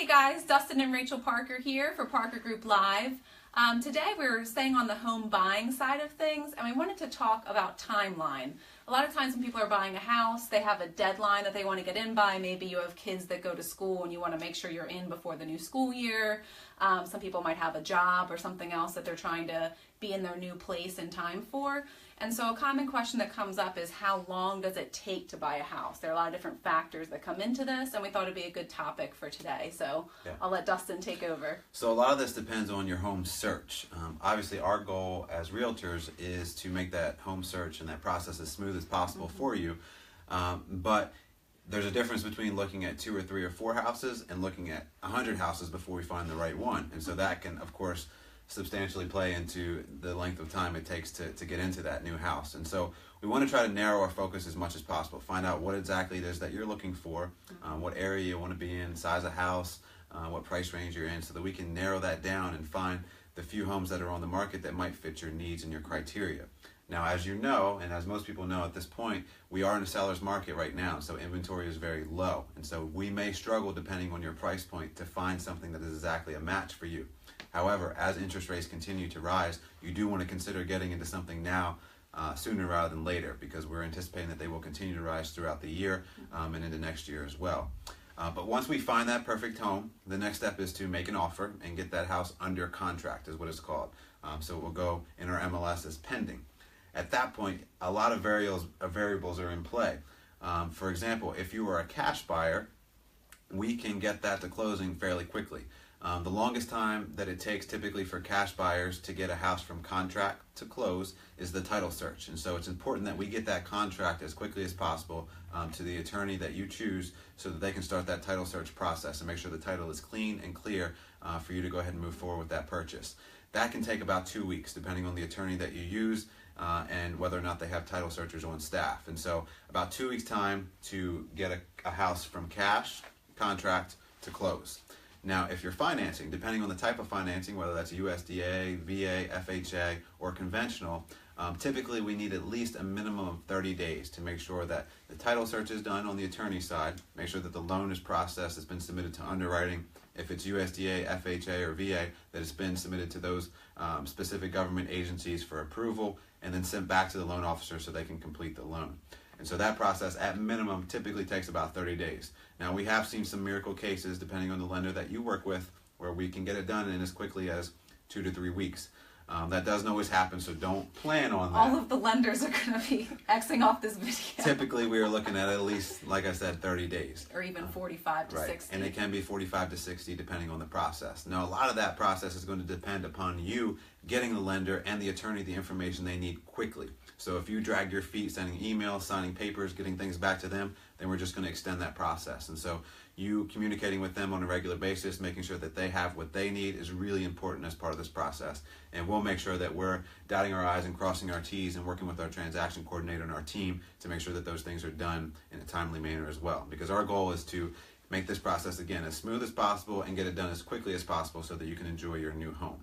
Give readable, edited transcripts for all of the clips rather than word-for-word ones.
Hey guys, Dustin and Rachel Parker here for Parker Group Live. Today we're staying on the home buying side of things, and we wanted to talk about timeline. A lot of times when people are buying a house, they have a deadline that they want to get in by. Maybe you have kids that go to school and you want to make sure you're in before the new school year. Some people might have a job or something else that they're trying to be in their new place in time for. And so a common question that comes up is, how long does it take to buy a house? There are a lot of different factors that come into this, and we thought it'd be a good topic for today. So I'll let Dustin take over. So a lot of this depends on your home search. Obviously, our goal as realtors is to make that home search and that process as smooth as possible for you. But there's a difference between looking at 2 or 3 or 4 houses and looking at 100 houses before we find the right one. And so that can, of course, substantially play into the length of time it takes to get into that new house. And so we want to try to narrow our focus as much as possible, find out what exactly it is that you're looking for, what area you want to be in, size of house, what price range you're in, so that we can narrow that down and find the few homes that are on the market that might fit your needs and your criteria. Now, as you know, and as most people know at this point, we are in a seller's market right now, so inventory is very low. And so we may struggle, depending on your price point, to find something that is exactly a match for you. However, as interest rates continue to rise, you do want to consider getting into something now sooner rather than later, because we're anticipating that they will continue to rise throughout the year and into next year as well. But once we find that perfect home, the next step is to make an offer and get that house under contract, is what it's called. So it will go in our MLS as pending. At that point, a lot of variables are in play. For example, if you are a cash buyer, we can get that to closing fairly quickly. The longest time that it takes typically for cash buyers to get a house from contract to close is the title search. And so it's important that we get that contract as quickly as possible to the attorney that you choose, so that they can start that title search process and make sure the title is clean and clear for you to go ahead and move forward with that purchase. That can take about 2 weeks, depending on the attorney that you use and whether or not they have title searchers on staff. And so about 2 weeks time to get a house from cash, contract, to close. Now, if you're financing, depending on the type of financing, whether that's USDA, VA, FHA, or conventional, typically we need at least a minimum of 30 days to make sure that the title search is done on the attorney side, make sure that the loan is processed, it's been submitted to underwriting. If it's USDA, FHA, or VA, that it's been submitted to those specific government agencies for approval, and then sent back to the loan officer so they can complete the loan. And so that process, at minimum, typically takes about 30 days. Now, we have seen some miracle cases, depending on the lender that you work with, where we can get it done in as quickly as 2 to 3 weeks. That doesn't always happen, so don't plan on that. All of the lenders are going to be Xing off this video. Typically, we are looking at least, like I said, 30 days. Or even 45 to 60. And it can be 45 to 60 depending on the process. Now, a lot of that process is going to depend upon you getting the lender and the attorney the information they need quickly. So if you drag your feet sending emails, signing papers, getting things back to them, then we're just going to extend that process. And so you communicating with them on a regular basis, making sure that they have what they need, is really important as part of this process. And we'll make sure that we're dotting our I's and crossing our T's and working with our transaction coordinator and our team to make sure that those things are done in a timely manner as well. Because our goal is to make this process, again, as smooth as possible and get it done as quickly as possible so that you can enjoy your new home.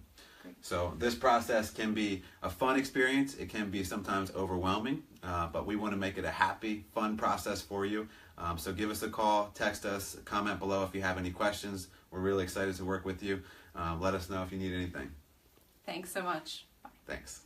So this process can be a fun experience. It can be sometimes overwhelming, but we want to make it a happy, fun process for you. So give us a call, text us, comment below if you have any questions. We're really excited to work with you. Let us know if you need anything. Thanks so much. Thanks.